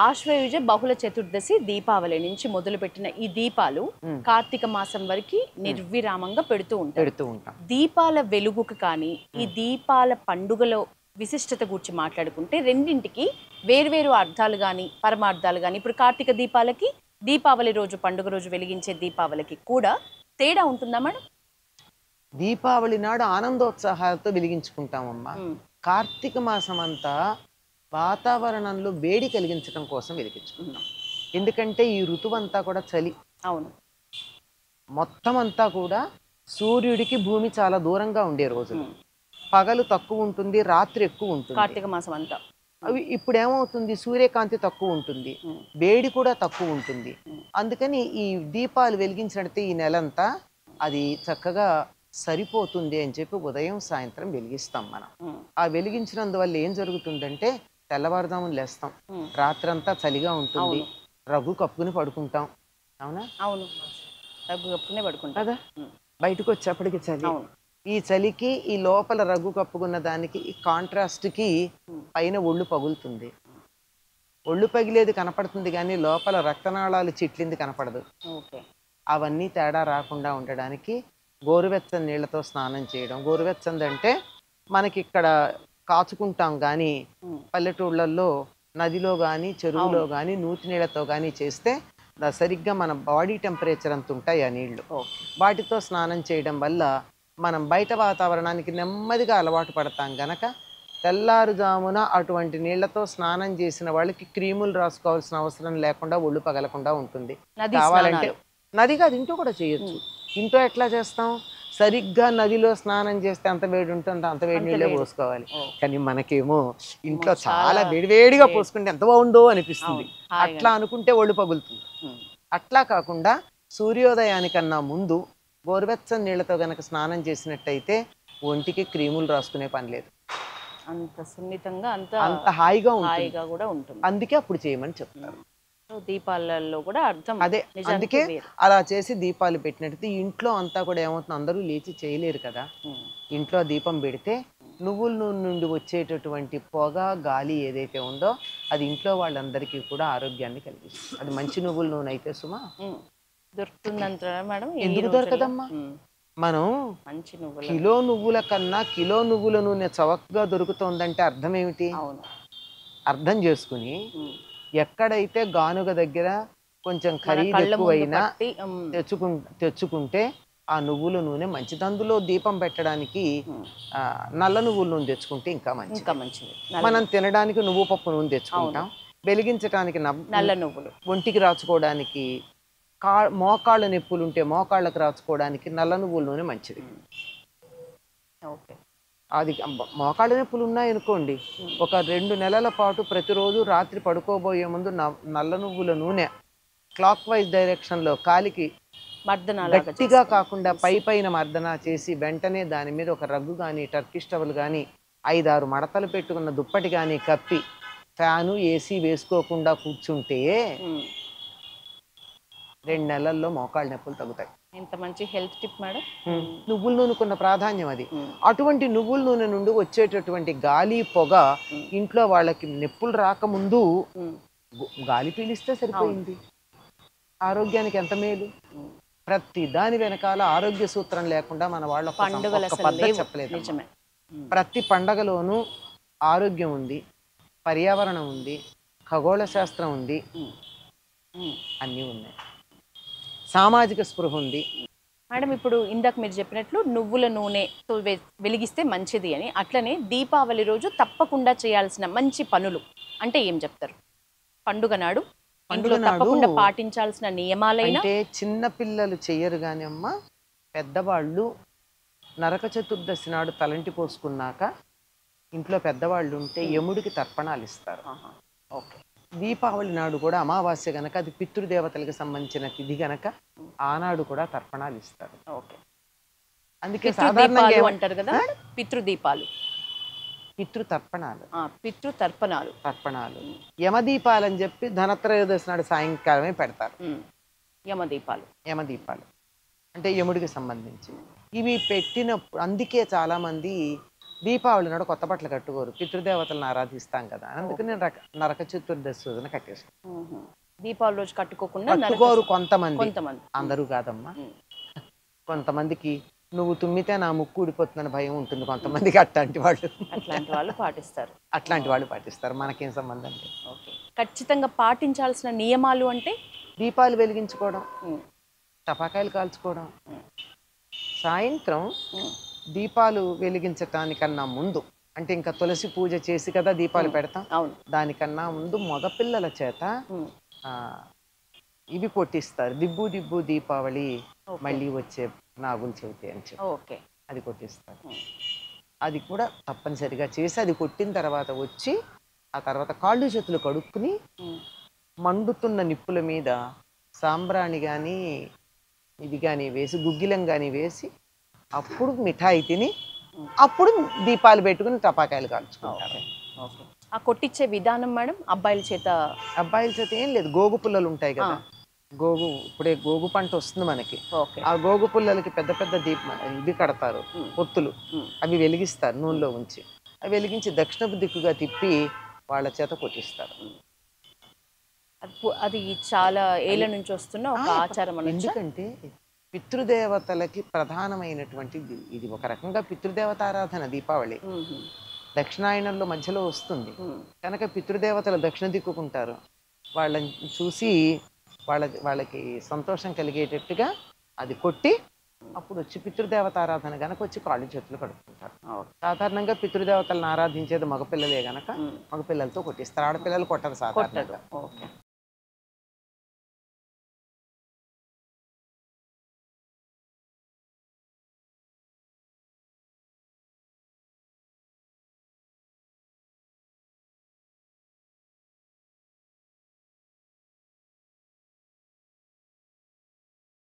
ఆశ్వయుజ బహుళ చతుర్దశి దీపావళి నుంచి మొదలుపెట్టిన ఈ దీపాలు కార్తీక మాసం వరకు నిర్విరామంగా పెడుతూ ఉంటాం. దీపాల వెలుగుకు కానీ ఈ దీపాల పండుగలో విశిష్టత గురించి మాట్లాడుకుంటే రెండింటికి వేర్వేరు అర్థాలు కానీ పరమార్థాలు కానీ, ఇప్పుడు కార్తీక దీపాలకి దీపావళి రోజు పండుగ రోజు వెలిగించే దీపావళికి కూడా తేడా ఉంటుందా మేడం? దీపావళి నాడు ఆనందోత్సాహాలతో వెలిగించుకుంటామమ్మా. కార్తీక మాసం అంతా వాతావరణంలో వేడి కలిగించడం కోసం వెలిగించుకుంటాం. ఎందుకంటే ఈ ఋతువంతా కూడా చలి. అవును. మొత్తం అంతా కూడా సూర్యుడికి భూమి చాలా దూరంగా ఉండే రోజులు. పగలు తక్కువ ఉంటుంది, రాత్రి ఎక్కువ ఉంటుంది కార్తీక మాసం అంతా. అవి ఇప్పుడు ఏమవుతుంది, సూర్యకాంతి తక్కువ ఉంటుంది, వేడి కూడా తక్కువ ఉంటుంది. అందుకని ఈ దీపాలు వెలిగించినట్టే ఈ నెలంతా అది చక్కగా సరిపోతుంది అని చెప్పి ఉదయం సాయంత్రం వెలిగిస్తాం మనం. ఆ వెలిగించినందువల్ల ఏం జరుగుతుందంటే తెల్లవారుదామున లేస్తాం, రాత్రంతా చలిగా ఉంటుంది, రఘు కప్పుకుని పడుకుంటాం. అవునా? అవును, రఘు కప్పుకునే పడుకుంటాం కదా. బయటకు వచ్చేప్పటికి చలి, ఈ చలికి ఈ లోపల రఘు కప్పుకున్న దానికి ఈ కాంట్రాస్ట్కి పైన ఒళ్ళు పగులుతుంది. ఒళ్ళు పగిలేది కనపడుతుంది కానీ లోపల రక్తనాళాలు చిట్లింది కనపడదు. అవన్నీ తేడా రాకుండా ఉండడానికి గోరువెచ్చని నీళ్లతో స్నానం చేయడం. గోరువెచ్చంది అంటే మనకి ఇక్కడ కాచుకుంటాం కానీ పల్లెటూళ్ళల్లో నదిలో కానీ చెరువులో కానీ నూతి నీళ్ళతో కానీ చేస్తే సరిగ్గా మన బాడీ టెంపరేచర్ అంత ఉంటాయి ఆ నీళ్లు. వాటితో స్నానం చేయడం వల్ల మనం బయట వాతావరణానికి నెమ్మదిగా అలవాటు పడతాం గనక తెల్లారుజామున అటువంటి నీళ్లతో స్నానం చేసిన వాళ్ళకి క్రీములు రాసుకోవాల్సిన అవసరం లేకుండా ఒళ్ళు పగలకుండా ఉంటుంది. కావాలంటే నది కాదు, ఇంట్లో కూడా చేయొచ్చు. ఇంట్లో ఎట్లా చేస్తాం, సరిగ్గా నదిలో స్నానం చేస్తే అంత వేడి ఉంటుందో అంత వేడి నీళ్ళే పోసుకోవాలి. కానీ మనకేమో ఇంట్లో చాలా వేడివేడిగా పోసుకుంటే ఎంత బాగుందో అనిపిస్తుంది. అట్లా అనుకుంటే ఒళ్ళు పగులుతుంది. అట్లా కాకుండా సూర్యోదయానికన్నా ముందు గోరువెచ్చని నీళ్లతో గనక స్నానం చేసినట్టయితే ఒంటికి క్రీములు రాసుకునే పని లేదు. అంత సున్నితంగా అంత హాయిగా కూడా ఉంటుంది. అందుకే అప్పుడు చేయమని చెప్తారు. దీపాలలో కూడా అర్థం అదే. అందుకే అలా చేసి దీపాలు పెట్టినట్టు ఇంట్లో అంతా కూడా ఏమవుతుంది, అందరూ లేచి చేయలేరు కదా. ఇంట్లో దీపం పెడితే నువ్వుల నూనె నుండి వచ్చేటటువంటి పొగ గాలి ఏదైతే ఉందో అది ఇంట్లో వాళ్ళందరికీ కూడా ఆరోగ్యాన్ని కలిగిస్తుంది. అది మంచి నువ్వుల నూనె అయితే సుమా దొరుకుతుందంటారా మేడం? ఎందుకు దొరకదమ్మా. మనం కిలో నువ్వుల కన్నా కిలో నువ్వుల నూనె చవకగా దొరుకుతుందంటే అర్థం ఏమిటి? అర్థం చేసుకుని ఎక్కడైతే గానుగ దగ్గర కొంచెం ఖరీదు ఎక్కువైనా తెచ్చుకుంటే ఆ నువ్వుల నూనె మంచిది. అందులో దీపం పెట్టడానికి నల్ల నువ్వుల నూనె తెచ్చుకుంటే ఇంకా మంచిది. మనం తినడానికి నువ్వు పప్పు నూనె తెచ్చుకుంటాం, వెలిగించడానికి నల్ల నువ్వులు, ఒంటికి రాచుకోవడానికి మోకాళ్ళ నొప్పులు ఉంటే మోకాళ్ళకు రాచుకోవడానికి నల్ల నువ్వుల నూనె మంచిది. అది మోకాళ్ళ నొప్పులు ఉన్నాయనుకోండి, ఒక 2 నెలల పాటు ప్రతిరోజు రాత్రి పడుకోబోయే ముందు నల్ల నువ్వుల నూనె క్లాక్ వైజ్ డైరెక్షన్లో కాలికి గట్టిగా కాకుండా పైన మర్దన చేసి వెంటనే దాని మీద ఒక రగ్గు కానీ టర్కిష్ టవల్ కానీ 5-6 మడతలు పెట్టుకున్న దుప్పటి కానీ కప్పి ఫ్యాను ఏసీ వేసుకోకుండా కూర్చుంటే 2 నెలల్లో మోకాళ్ళ నొప్పులు తగ్గుతాయి. ఎంత మంచి హెల్త్ టిప్ మేడం. నువ్వుల నూనెకున్న ప్రాధాన్యం అది. అటువంటి నువ్వుల నూనె నుండి వచ్చేటటువంటి గాలి పొగ ఇంట్లో వాళ్ళకి నొప్పులు రాకముందు గాలి పీలిస్తే సరిపోయింది. ఆరోగ్యానికి ఎంత మేలు. ప్రతి దాని వెనకాల ఆరోగ్య సూత్రం లేకుండా మన వాళ్ళ పద్ధతి చెప్పలేదు. ప్రతి పండగలోనూ ఆరోగ్యం ఉంది, పర్యావరణం ఉంది, ఖగోళ శాస్త్రం ఉంది, అన్నీ ఉన్నాయి, సామాజిక స్పృహ ఉంది. మేడం ఇప్పుడు ఇందాక మీరు చెప్పినట్లు నువ్వుల నూనెతో వెలిగిస్తే మంచిది అని, అట్లనే దీపావళి రోజు తప్పకుండా చేయాల్సిన మంచి పనులు అంటే ఏం చెప్తారు? పండుగ నాడు తప్పకుండా పాటించాల్సిన నియమాలైనా అంటే చిన్న పిల్లలు చెయ్యరు కానీ అమ్మ, పెద్దవాళ్ళు నరక చతుర్దశి నాడు తలంటి పోసుకున్నాక ఇంట్లో పెద్దవాళ్ళు ఉంటే యముడికి తర్పణాలు ఇస్తారు. ఓకే. దీపావళి నాడు కూడా అమావాస్య గనక అది పితృదేవతలకు సంబంధించిన తిథి గనక ఆనాడు కూడా తర్పణాలు ఇస్తారు. ఓకే. అందుకే సాధారణంగా అంటారు కదా పితృదీపాలు, తర్పణాలు యమదీపాలు అని చెప్పి ధనత్రయోదశి నాడు సాయంకాలమే పెడతారు. యమదీపాలు అంటే యముడికి సంబంధించి ఇవి పెట్టినప్పుడు అందుకే చాలా మంది దీపావళి నాడు కొత్త బట్టలు కట్టుకోరు, పితృదేవతలను ఆరాధిస్తాం కదా, అందుకని నేను నరక చతుర్దశి రోజున కట్టేస్తాను. దీపావళి రోజు కట్టుకోకుండా కట్టుకోరు కొంతమంది, కొంతమంది, అందరూ కాదమ్మా. కొంతమందికి నువ్వు తుమ్మితే నా ముక్కు ఊడిపోతుందని భయం ఉంటుంది కొంతమందికి, అట్లాంటి వాళ్ళు పాటిస్తారు. అట్లాంటి వాళ్ళు పాటిస్తారు, మనకేం సంబంధం లేదు. ఖచ్చితంగా పాటించాల్సిన నియమాలు అంటే దీపాలు వెలిగించుకోవడం, టపాకాయలు కాల్చుకోవడం, సాయంత్రం దీపాలు వెలిగించటానికన్నా ముందు, అంటే ఇంకా తులసి పూజ చేసి కదా దీపాలు పెడతాం, దానికన్నా ముందు మగపిల్లల చేత ఇవి కొట్టిస్తారు, దిబ్బు దిబ్బు దీపావళి మళ్ళీ వచ్చే నాగుల చవితి అని చెప్పి అది కొట్టిస్తారు. అది కూడా తప్పనిసరిగా చేసి అది కొట్టిన తర్వాత వచ్చి ఆ తర్వాత కాళ్ళు చేతులు కడుక్కుని మండుతున్న నిప్పుల మీద సాంబ్రాణి కానీ ఇది కానీ వేసి, గుగ్గిలం కానీ వేసి, అప్పుడు మిఠాయి తిని అప్పుడు దీపాలు పెట్టుకుని టపాకాయలు కాల్చుకుంటారు. ఆ కొట్టించే విధానం మేడం అబ్బాయిల చేత ఏం లేదు, గోగు పుల్లలు ఉంటాయి కదా, ఇప్పుడే గోగు పంట వస్తుంది మనకి, ఆ గోగు పుల్లలకి పెద్ద పెద్ద ఇది కడతారు పొత్తులు, అవి వెలిగిస్తారు నూనెలో ఉంచి, అవి వెలిగించి దక్షిణపు దిక్కుగా తిప్పి వాళ్ళ చేత కొట్టిస్తారు. అది చాలా ఏళ్ళ నుంచి వస్తున్న ఒక ఆచారం. ఎందుకంటే పితృదేవతలకి ప్రధానమైనటువంటి ఇది ఒక రకంగా పితృదేవత ఆరాధన దీపావళి. దక్షిణాయనంలో మధ్యలో వస్తుంది కనుక పితృదేవతలు దక్షిణ దిక్కుకుంటారు, వాళ్ళని చూసి వాళ్ళకి సంతోషం కలిగేటట్టుగా అది కొట్టి అప్పుడు వచ్చి పితృదేవత ఆరాధన గనక వచ్చి కాళ్ళు చేతులు కడుక్కుంటారు. సాధారణంగా పితృదేవతలను ఆరాధించేది మగపిల్లలే గనక మగపిల్లలతో కొట్టిస్తారు, ఆడపిల్లలు కొట్టరు సాధారణంగా.